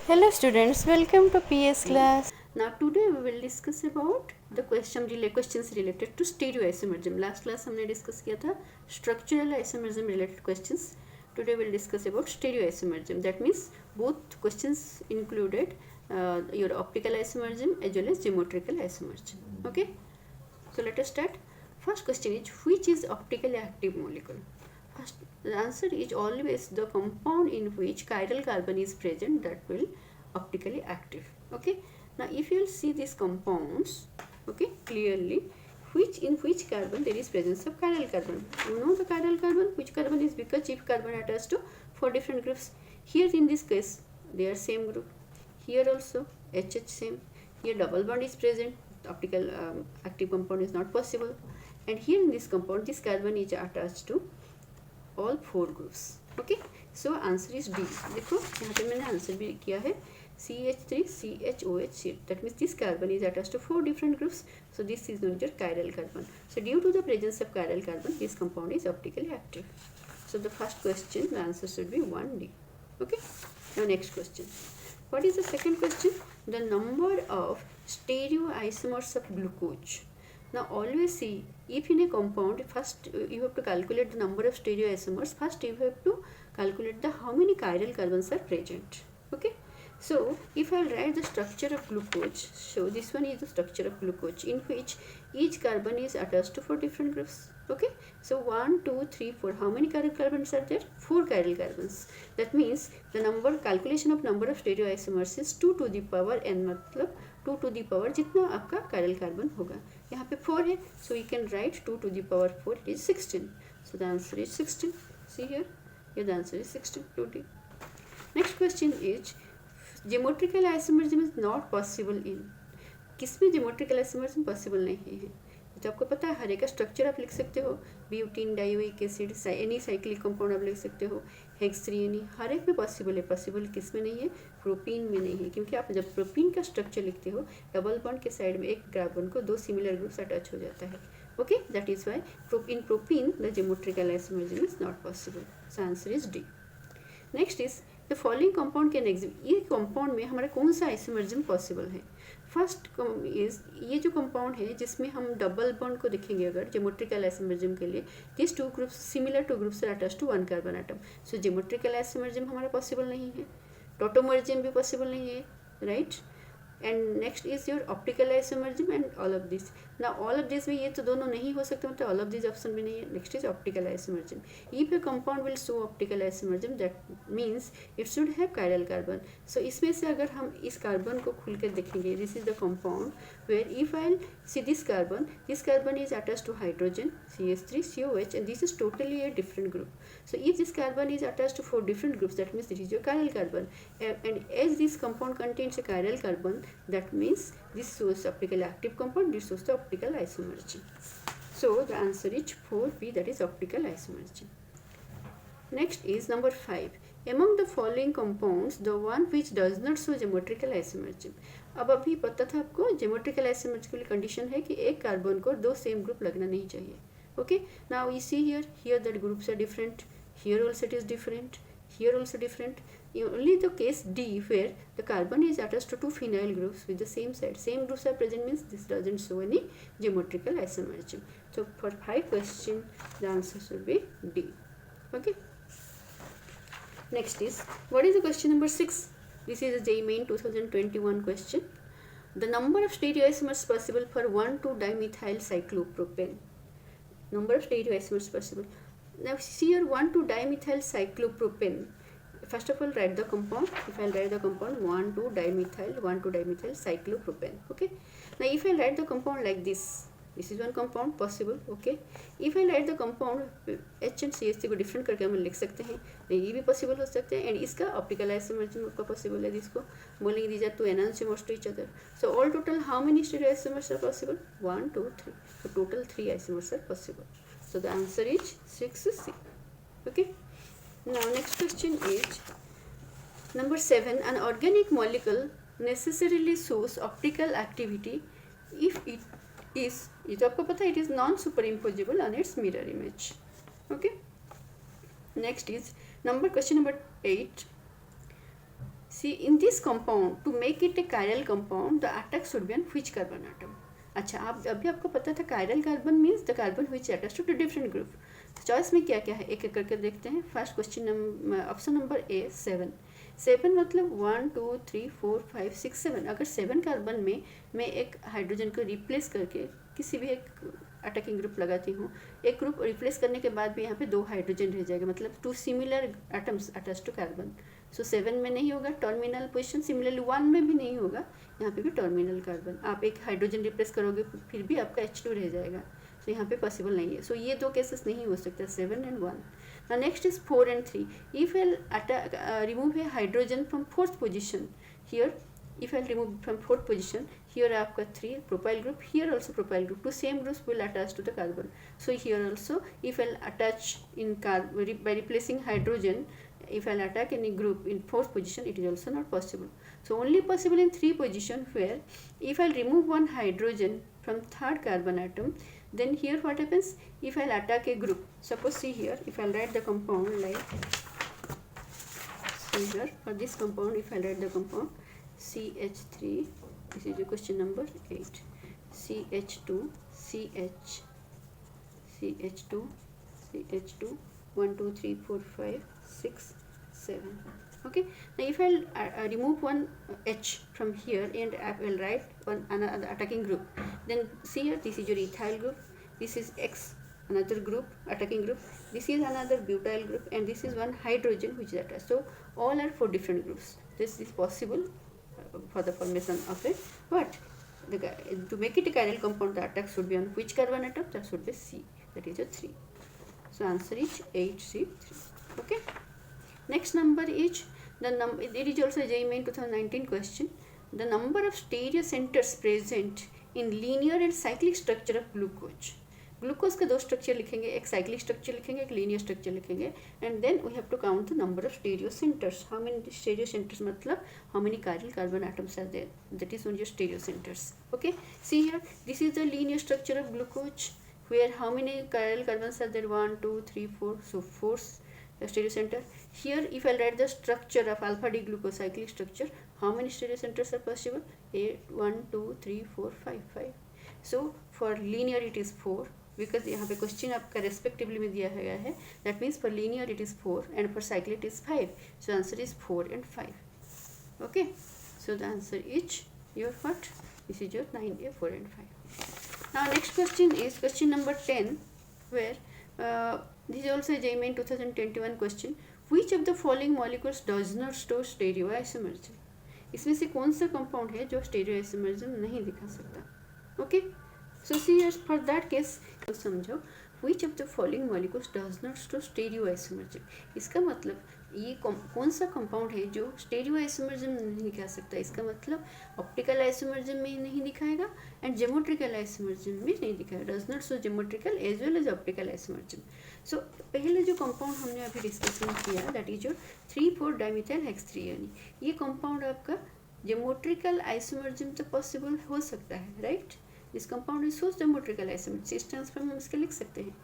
Hello students, welcome to PS class. Now today we will discuss about the questions related to stereoisomerism. Last class हमने discuss किया था structural isomerism related questions. Today we will discuss about stereoisomerism. That means both questions included your optical isomerism as well as geometrical isomerism. Okay. So let us start. First question is, which is optically active molecule? First, the answer is always the compound in which chiral carbon is present that will optically active. Okay. Now if you will see these compounds, okay, clearly, which carbon there is presence of chiral carbon. You know the chiral carbon, which carbon is because chief carbon attached to 4 different groups. Here in this case they are same group. Here also HH same. Here double bond is present. Optical active compound is not possible. And here in this compound this carbon is attached to all 4 groups. Okay, so answer is D. देखो यहाँ पे मैंने answer भी किया है CH3 CHOH. That means this carbon is attached to 4 different groups. So this is known as chiral carbon. So due to the presence of chiral carbon, this compound is optically active. So the first question, the answer should be 1D. Okay. Now next question. What is the second question? The number of stereoisomers of glucose. Now always see, if in a compound, first you have to calculate the number of stereoisomers. First you have to calculate the how many chiral carbons are present. Okay. So if I write the structure of glucose, so this one is the structure of glucose in which each carbon is attached to 4 different groups. Okay. So 1, 2, 3, 4. How many chiral carbons are there? 4 chiral carbons. That means the calculation of number of stereoisomers is 2 to the power n, मतलब 2 to the power जितना आपका chiral carbon होगा. यहाँ पे 4 है, so you can write 2 to the power 4, it is 16. So the answer is 16. See here the answer is 16, 2D. Next question is, geometrical isomerism is not possible in. किसमें geometrical isomerism possible नहीं है? तो आपको पता है हर एक का structure आप लिख सकते हो. Butene dioic acid, any cyclic compound आप लिख सकते हो. हेक्स 3 हर एक में पॉसिबल है. पॉसिबल किस में नहीं है? प्रोपीन में नहीं है, क्योंकि आप जब प्रोपीन का स्ट्रक्चर लिखते हो डबल बॉन्ड के साइड में एक कार्बन को 2 सिमिलर ग्रुप्स अटैच हो जाता है. Okay, that is why in propene the geometrical isomerism is not possible. So answer is D. Next is the following compound can exist. ये कंपाउंड में हमारा कौन सा आइसोमरिज्म पॉसिबल है? फर्स्ट इज ये जो कंपाउंड है जिसमें हम डबल बॉन्ड को देखेंगे अगर जियोमेट्रिकल आइसोमरिज्म के लिए, this 2 groups similar to groups are attached to 1 carbon atom. So geometrical isomerism हमारा पॉसिबल नहीं है. टोटोमरिज्म भी पॉसिबल नहीं है, right. And next is your optical isomerism and all of this. ना ऑल ऑफ दिस में ये तो दोनों नहीं हो सकते, मतलब ऑल ऑफ दिस ऑप्शन भी नहीं है. Next is optical isomerism. If a compound will show optical isomerism that means it should have chiral carbon. So इसमें से अगर हम इस कार्बन को खुल कर देखेंगे, this is the compound where if I see this carbon is attached to hydrogen CH3 COH, and this is totally a different group. So if this carbon is attached to 4 different groups, that means this is your chiral carbon, and as this compound contains a chiral carbon, that means this shows optically active compound, this shows the optical isomerism. So the answer is 4B, that is optical isomerism. Next is number 5. Among the following compounds, the one which does not show geometrical isomerism. अब अभी पता था आपको geometrical isomerism की condition है कि एक carbon को 2 सेम ग्रुप लगना नहीं चाहिए. Okay, now you see here that groups are different, here also it is different, here also different. Only the case D where the carbon is attached to 2 phenyl groups with the same side, same groups are present, means this doesn't show any geometrical isomerism. So for 5 question the answer should be D. Okay. Next is, what is the question number 6? This is a JEE Main 2021 question. The number of stereoisomers possible for 1,2-dimethyl cyclopropane. Number of stereoisomers possible. Now see here 1,2-dimethyl cyclopropane. First of all write the compound. If I write the compound 1,2-dimethyl cyclopropane. Okay. Now if I write the compound like this, this is one compound possible. Okay. if I write the compound H and CH3 को different करके हम लिख सकते हैं, ये भी possible हो सकते हैं. एंड इसका ऑप्टिकल आइसोमरिज्म का पॉसिबल है, जिसको बोलेंगे these are 2 enantiomers to each other. So all total how many stereoisomers are possible? 1, 2, 3. So total 3 isomers are possible. So the answer is 6C. Okay. Now next question is number 7. An organic molecule necessarily shows optical activity if it is, ये तो आपको पता है, it is non superimposable on its mirror image. Okay. Next is question number 8. See in this compound to make it a chiral compound the attack should be on which carbon atom. अच्छा, आप अभी आपको पता था chiral carbon means the carbon which attach to different group. Choice में क्या क्या है एक एक करके देखते हैं. First question number option number A 7 मतलब 1 2 3 4 5 6 7. अगर 7 कार्बन में मैं एक हाइड्रोजन को रिप्लेस करके किसी भी एक अटैकिंग ग्रुप लगाती हूँ, एक ग्रुप रिप्लेस करने के बाद भी यहाँ पे 2 हाइड्रोजन रह जाएगा, मतलब 2 similar atoms attach to carbon. So 7 में नहीं होगा टर्मिनल पोजिशन, सिमिलरली 1 में भी नहीं होगा, यहाँ पे भी टर्मिनल कार्बन. आप एक हाइड्रोजन रिप्लेस करोगे फिर भी आपका H2 रह जाएगा. सो यहाँ पे पॉसिबल नहीं है. सो ये 2 केसेस नहीं हो सकता, 7 and 1. Now next is 4 and 3. If I'll remove a hydrogen from 4th position, here if I'll remove from 4th position, here I've got 3 propyl group, here also propyl group, 2 same groups will attach to the carbon. So here also if I'll attach in by replacing hydrogen, if I'll attack any group in 4th position, it is also not possible. So only possible in 3 position, where if I'll remove one hydrogen from 3rd carbon atom, then here what happens, if I'll attack a group, suppose see here, if I'll write the compound like, see here for this compound, if I'll write the compound CH3, this is the question number 8, CH2 CH CH2 CH2 1 2 3 4 5 6 7. Okay, now if I'll remove one H from here and I will write one another attacking group, then see here, this is your ethyl group, this is X, another group, attacking group, this is another butyl group, and this is one hydrogen which is attached. So all are 4 different groups. This is possible for the formation of it, but to make it a chiral compound, the attack should be on which carbon atom? That should be C, that is a 3. So answer is 8C3. Okay. Next number is the number. It is also a JEE Main 2019 question. The number of stereocenters present in linear and cyclic structure of glucose. Glucose का 2 structure लिखेंगे, एक cyclic structure लिखेंगे, एक linear structure लिखेंगे, and then we have to count the number of stereo centres. How many stereo centres मतलब how many chiral carbon atoms are there, that is own your stereo centres. Okay, see here, this is the linear structure of glucose, where how many chiral carbons are there, 1 2 3 4, so 4 stereo center. Here if I write the structure of alpha D glucocyclic structure, how many stereo centers are possible? 1 2 3 4 5 5. So for linear it is 4, because यहाँ पे question आपका respectively में दिया गया है, that means for linear it is 4 and for cyclic it is 5. So answer is 4 and 5. Okay, so the answer is your what, this is your 9A 4 and 5. Now next question is question number 10, where this is also a JEE Main 2021 question. Which of the following molecules does not store stereoisomerism? इसमें से कौन सा compound है जो stereoisomerism नहीं दिखा सकता? Okay, so see for that case समझो, which of the following molecules does not store stereoisomerism. इसका मतलब ये कौन सा कंपाउंड है जो स्टेरियोआइसोमरिज्म नहीं दिखा सकता. इसका मतलब ऑप्टिकल आइसोमरिज्म में नहीं दिखाएगा एंड ज्योमेट्रिकल आइसोमरिज्म में नहीं दिखाएगा. Does not show geometrical as well as optical isomerism. So पहले जो कंपाउंड हमने अभी डिस्कशन किया, that is your 3,4 dimethyl hex, ये कंपाउंड आपका ज्योमेट्रिकल आइसोमरिज्म तो पॉसिबल हो सकता है, right. This compound is shows geometrical isomerism, cis trans form हम इसके लिख सकते हैं.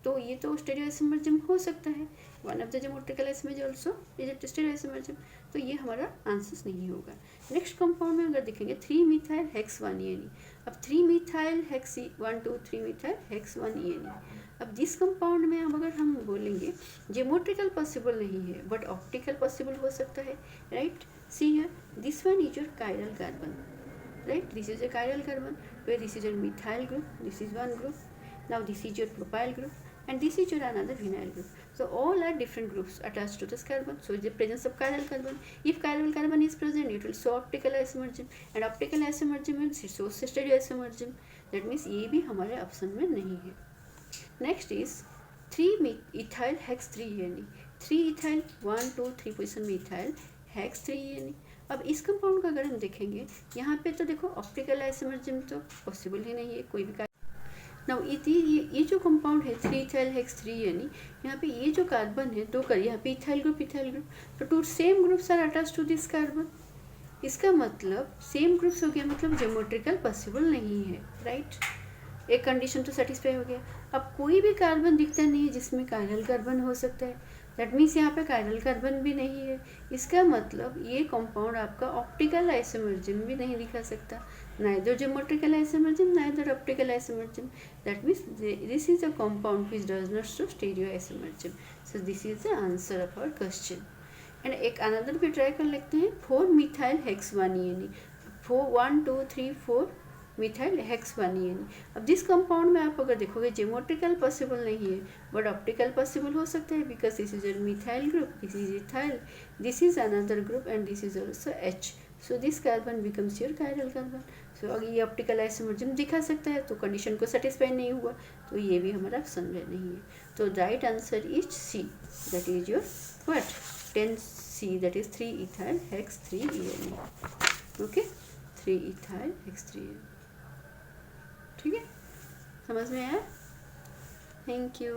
तो ये तो स्टेरियोआइसोमरिज्म हो सकता है. One of the geometrical isomerism also is a stereoisomerism. तो ये हमारा आंसर्स नहीं होगा. नेक्स्ट कंपाउंड में अगर देखेंगे 3-methyl hex-1-ENE. अब 3-methyl hex 1 2 3-methyl hex-1-ENE. अब दिस कंपाउंड में अब अगर हम बोलेंगे ज्योमेट्रिकल पॉसिबल नहीं है बट ऑप्टिकल पॉसिबल हो सकता है, right. C here, this one is your chiral carbon, right. This is a chiral carbon, where this is your methyl group, this is one group. Now this is your propyl group, and this is your another vinyl group. So all are different groups attached to this carbon. So the presence of chiral carbon. If chiral carbon is present, it will show optical isomerism, and optical isomerism means it shows stereoisomerism. That means ये भी हमारे option में नहीं है. Next is 3-ethyl hex-3-ENE. 3-ethyl 1 2 3 position में ethyl hex-3-ENE. अब इस compound का अगर हम देखेंगे, यहाँ पे तो देखो ऑप्टिकल आइसोमरिज्म तो पॉसिबल ही नहीं है कोई भी. नाउ ये जो कंपाउंड है 3-ethyl hex-3-ENE, यहाँ पे ये जो कार्बन है 2 कर, यहाँ पे इथाइल ग्रुप, तो 2 same groups are attach to this carbon. इसका मतलब सेम ग्रुप्स हो गया, मतलब ज्योमेट्रिकल पॉसिबल नहीं है, राइट. एक कंडीशन तो सेटिस्फाई हो गया. अब कोई भी कार्बन दिखता नहीं है जिसमें कायरल कार्बन हो सकता है. दैट मीन्स यहाँ पे कायरल कार्बन भी नहीं है। इसका मतलब ये कंपाउंड आपका ऑप्टिकल आइसोमर्जिम भी नहीं दिखा सकता, neither geometrical isomerism neither optical isomerism. That means this is a compound which does not show stereoisomerism. So this is the answer of our question. And एक अनदर भी ट्राई कर लेते हैं, 4-methyl hexavalene, 1 2 3 4 मिथाइल हेक्सवानियन। अब this compound में आप अगर देखोगे ज्योमेट्रिकल पॉसिबल नहीं है बट ऑप्टिकल पॉसिबल हो सकता है, because this is a methyl group, this is ethyl, this is another group and this is also H. So this carbon becomes your chiral carbon. So अगर ये optical आइसोमर्जिम दिखा सकता है तो कंडीशन को सेटिस्फाई नहीं हुआ, तो ये भी हमारा ऑप्शन में नहीं है। तो right answer is C, that is your what 10C, that is 3-ethyl hex 3-ene. Okay, 3-ethyl hex 3-ene. ठीक है, समझ में आया? Thank you.